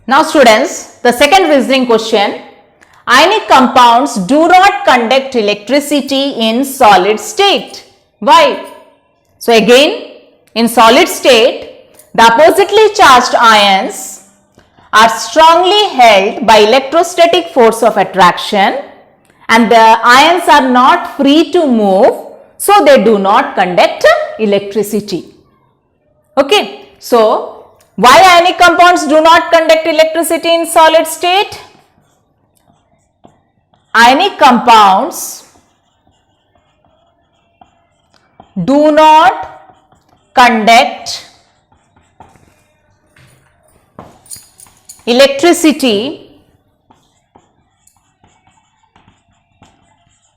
Now students, the second reasoning question, ionic compounds do not conduct electricity in solid state. Why? So again, in solid state, the oppositely charged ions are strongly held by electrostatic force of attraction and the ions are not free to move, so they do not conduct electricity. Okay, so why ionic compounds do not conduct electricity in solid state? Ionic compounds do not conduct electricity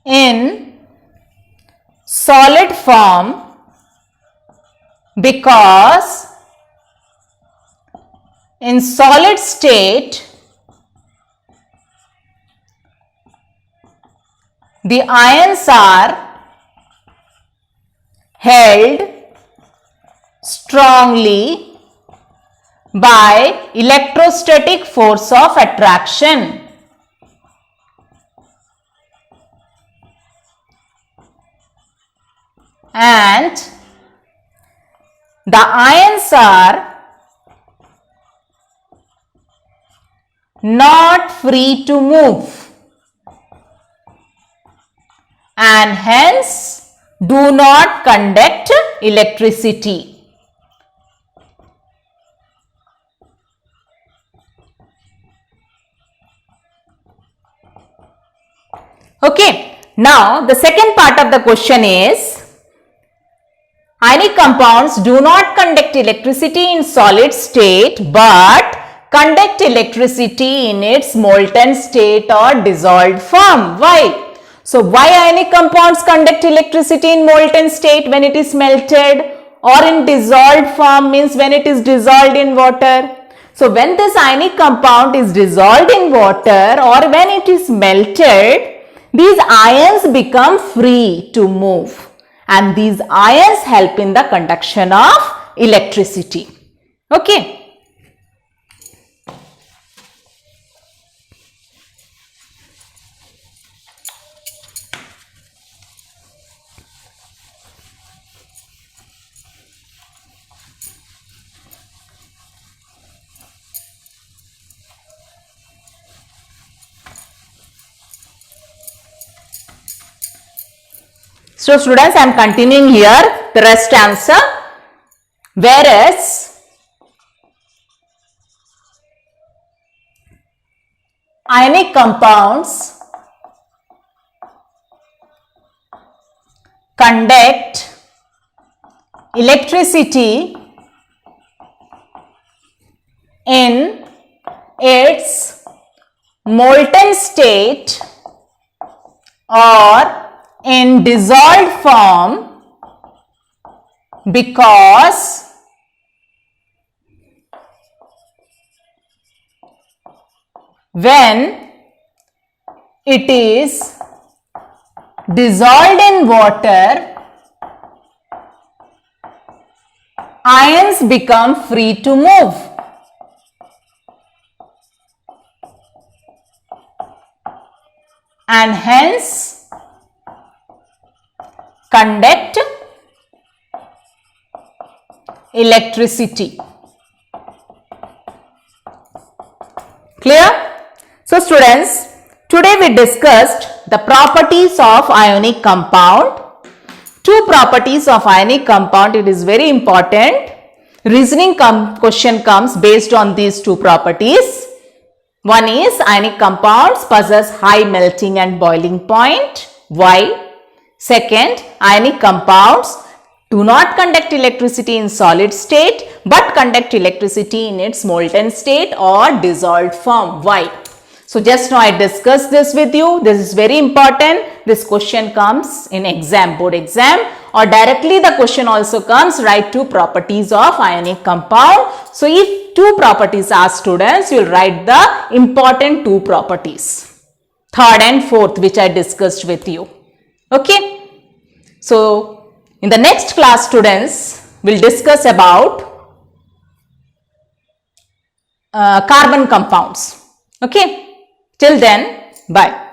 in solid form because in solid state the ions are held strongly by electrostatic force of attraction. And the ions are not free to move and hence do not conduct electricity. Okay, now the second part of the question is, ionic compounds do not conduct electricity in solid state but conduct electricity in its molten state or dissolved form. Why? So, why ionic compounds conduct electricity in molten state when it is melted, or in dissolved form means when it is dissolved in water? So, when this ionic compound is dissolved in water or when it is melted, these ions become free to move and these ions help in the conduction of electricity. Okay. So students, I am continuing here the rest answer. Whereas ionic compounds conduct electricity in its molten state or in dissolved form because when it is dissolved in water, ions become free to move. And hence conduct electricity. Clear? So students, today we discussed the properties of ionic compound. Two properties of ionic compound, it is very important. Reasoning question comes based on these two properties. One is ionic compounds possess high melting and boiling point. Why? Second, ionic compounds do not conduct electricity in solid state but conduct electricity in its molten state or dissolved form. Why? So just now I discussed this with you. This is very important. This question comes in exam, board exam, or directly the question also comes, write two properties of ionic compound. So if two properties are students, you will write the important two properties, third and fourth, which I discussed with you. Okay. So in the next class, students, we'll discuss about carbon compounds. Okay, till then, bye.